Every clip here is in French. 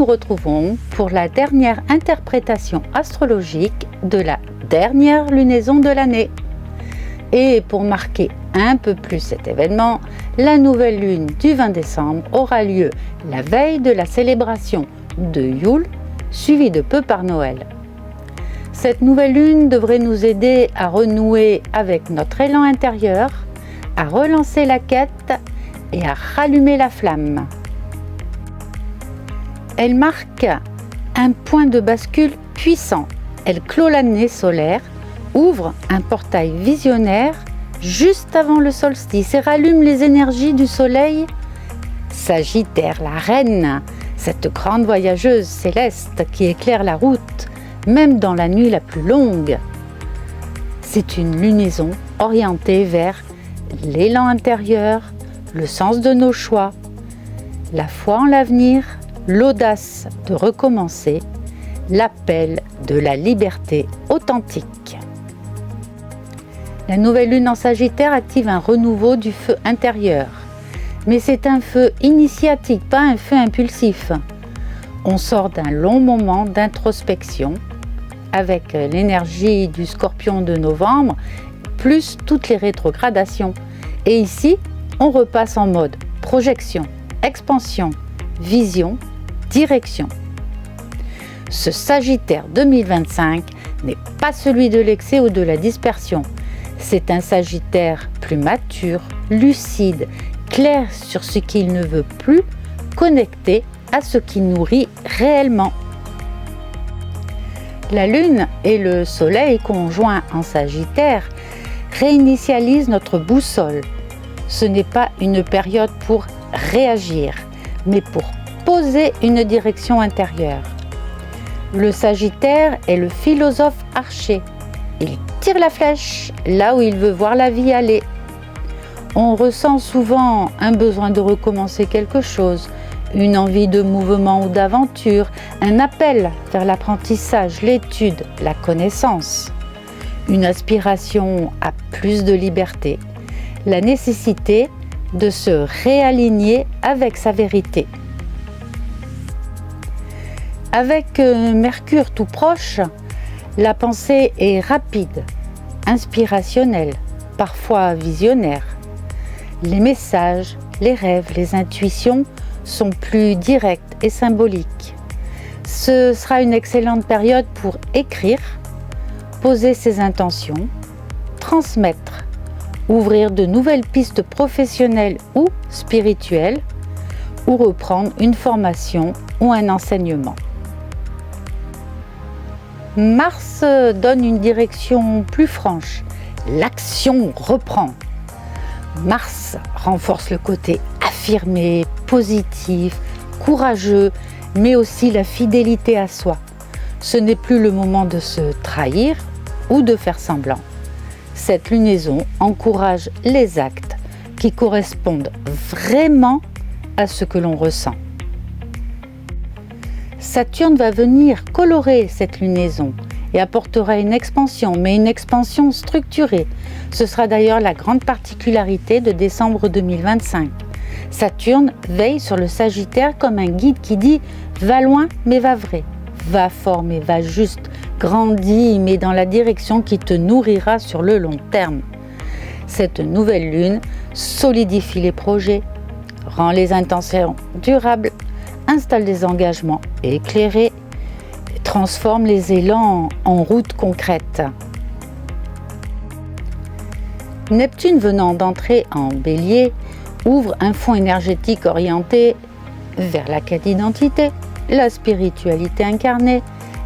retrouvons pour la dernière interprétation astrologique de la dernière lunaison de l'année. Et pour marquer un peu plus cet événement, la nouvelle lune du 20 décembre aura lieu la veille de la célébration de Yule, suivie de peu par Noël. Cette nouvelle lune devrait nous aider à renouer avec notre élan intérieur, à relancer la quête et à rallumer la flamme. Elle marque un point de bascule puissant. Elle clôt l'année solaire, ouvre un portail visionnaire juste avant le solstice et rallume les énergies du soleil. Sagittaire, la reine, cette grande voyageuse céleste qui éclaire la route, même dans la nuit la plus longue. C'est une lunaison orientée vers l'élan intérieur, le sens de nos choix, la foi en l'avenir, l'audace de recommencer, l'appel de la liberté authentique. La nouvelle lune en Sagittaire active un renouveau du feu intérieur. Mais c'est un feu initiatique, pas un feu impulsif. On sort d'un long moment d'introspection avec l'énergie du Scorpion de novembre, plus toutes les rétrogradations. Et ici, on repasse en mode projection, expansion, vision, direction. Ce Sagittaire 2025 n'est pas celui de l'excès ou de la dispersion. C'est un Sagittaire plus mature, lucide, clair sur ce qu'il ne veut plus, connecté à ce qui nourrit réellement. La Lune et le Soleil conjoints en Sagittaire réinitialisent notre boussole. Ce n'est pas une période pour réagir, mais pour poser une direction intérieure. Le Sagittaire est le philosophe archer. Il tire la flèche là où il veut voir la vie aller. On ressent souvent un besoin de recommencer quelque chose, une envie de mouvement ou d'aventure, un appel vers l'apprentissage, l'étude, la connaissance, une aspiration à plus de liberté, la nécessité de se réaligner avec sa vérité. Avec Mercure tout proche, la pensée est rapide, inspirationnelle, parfois visionnaire. Les messages, les rêves, les intuitions sont plus directs et symboliques. Ce sera une excellente période pour écrire, poser ses intentions, transmettre, ouvrir de nouvelles pistes professionnelles ou spirituelles, ou reprendre une formation ou un enseignement. Mars donne une direction plus franche. L'action reprend. Mars renforce le côté affirmé, positif, courageux, mais aussi la fidélité à soi. Ce n'est plus le moment de se trahir ou de faire semblant. Cette lunaison encourage les actes qui correspondent vraiment à ce que l'on ressent. Saturne va venir colorer cette lunaison et apportera une expansion, mais une expansion structurée. Ce sera d'ailleurs la grande particularité de décembre 2025. Saturne veille sur le Sagittaire comme un guide qui dit « va loin mais va vrai, va fort mais va juste, grandis mais dans la direction qui te nourrira sur le long terme ». Cette nouvelle lune solidifie les projets, rend les intentions durables, installe des engagements éclairés, transforme les élans en routes concrètes. Neptune venant d'entrer en Bélier ouvre un fond énergétique orienté vers la quête d'identité, la spiritualité incarnée,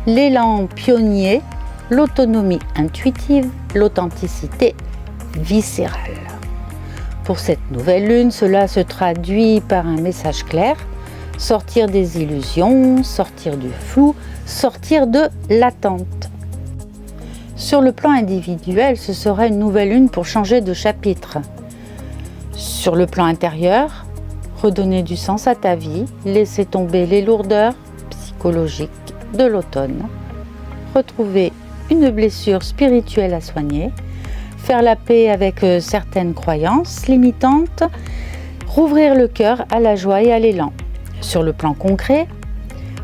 l'élan pionnier, l'autonomie intuitive, l'authenticité viscérale. Pour cette nouvelle lune, cela se traduit par un message clair: sortir des illusions, sortir du flou, sortir de l'attente. Sur le plan individuel, ce sera une nouvelle lune pour changer de chapitre. Sur le plan intérieur, redonner du sens à ta vie, laisser tomber les lourdeurs psychologiques de l'automne, retrouver une blessure spirituelle à soigner, faire la paix avec certaines croyances limitantes, rouvrir le cœur à la joie et à l'élan. Sur le plan concret,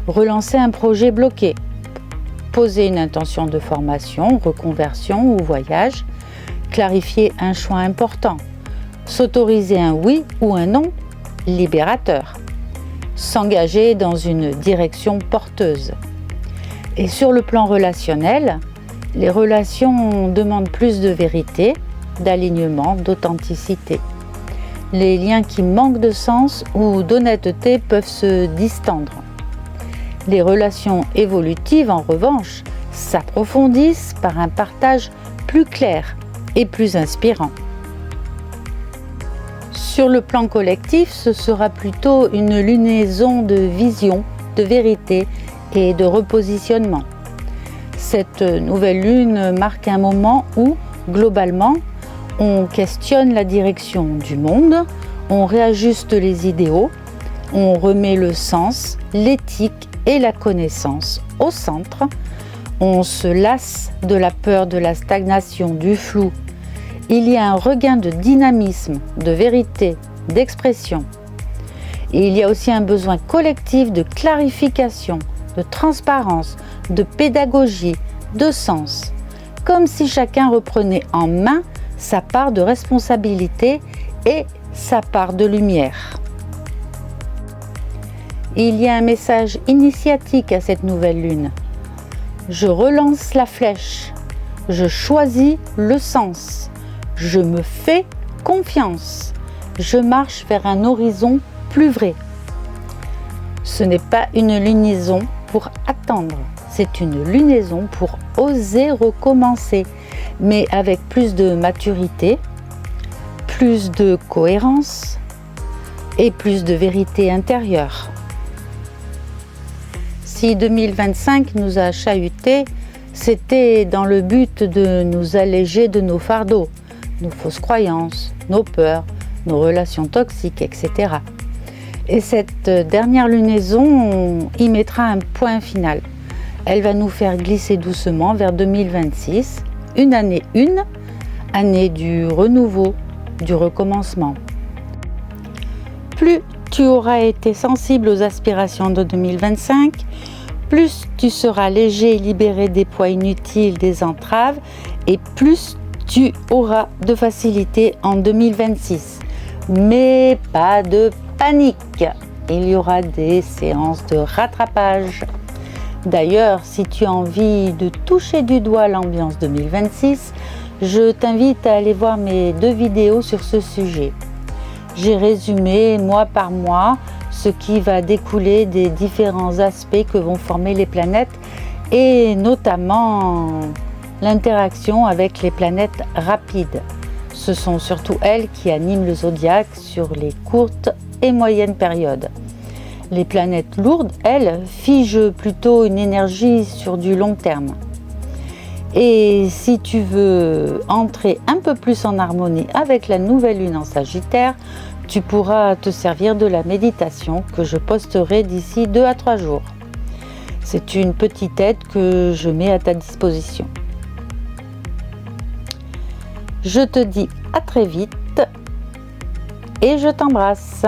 relancer un projet bloqué, poser une intention de formation, reconversion ou voyage, clarifier un choix important, s'autoriser un oui ou un non libérateur, s'engager dans une direction porteuse. Et sur le plan relationnel, les relations demandent plus de vérité, d'alignement, d'authenticité. Les liens qui manquent de sens ou d'honnêteté peuvent se distendre. Les relations évolutives, en revanche, s'approfondissent par un partage plus clair et plus inspirant. Sur le plan collectif, ce sera plutôt une lunaison de vision, de vérité et de repositionnement. Cette nouvelle lune marque un moment où, globalement, on questionne la direction du monde, on réajuste les idéaux, on remet le sens, l'éthique et la connaissance au centre, on se lasse de la peur de la stagnation, du flou. Il y a un regain de dynamisme, de vérité, d'expression. Et il y a aussi un besoin collectif de clarification, de transparence, de pédagogie, de sens, comme si chacun reprenait en main sa part de responsabilité et sa part de lumière. Il y a un message initiatique à cette nouvelle lune. Je relance la flèche, je choisis le sens, je me fais confiance, je marche vers un horizon plus vrai. Ce n'est pas une lunaison pour attendre, c'est une lunaison pour oser recommencer, mais avec plus de maturité, plus de cohérence et plus de vérité intérieure. Si 2025 nous a chahutés, c'était dans le but de nous alléger de nos fardeaux, nos fausses croyances, nos peurs, nos relations toxiques, etc. Et cette dernière lunaison y mettra un point final. Elle va nous faire glisser doucement vers 2026, une année du renouveau, du recommencement. Plus tu auras été sensible aux aspirations de 2025, plus tu seras léger et libéré des poids inutiles, des entraves, et plus tu auras de facilité en 2026. Mais pas de panique, il y aura des séances de rattrapage. D'ailleurs, si tu as envie de toucher du doigt l'ambiance 2026, je t'invite à aller voir mes 2 vidéos sur ce sujet. J'ai résumé mois par mois ce qui va découler des différents aspects que vont former les planètes et notamment l'interaction avec les planètes rapides. Ce sont surtout elles qui animent le zodiaque sur les courtes et moyennes périodes. Les planètes lourdes, elles, figent plutôt une énergie sur du long terme. Et si tu veux entrer un peu plus en harmonie avec la nouvelle lune en Sagittaire, tu pourras te servir de la méditation que je posterai d'ici 2 à 3 jours. C'est une petite aide que je mets à ta disposition. Je te dis à très vite et je t'embrasse.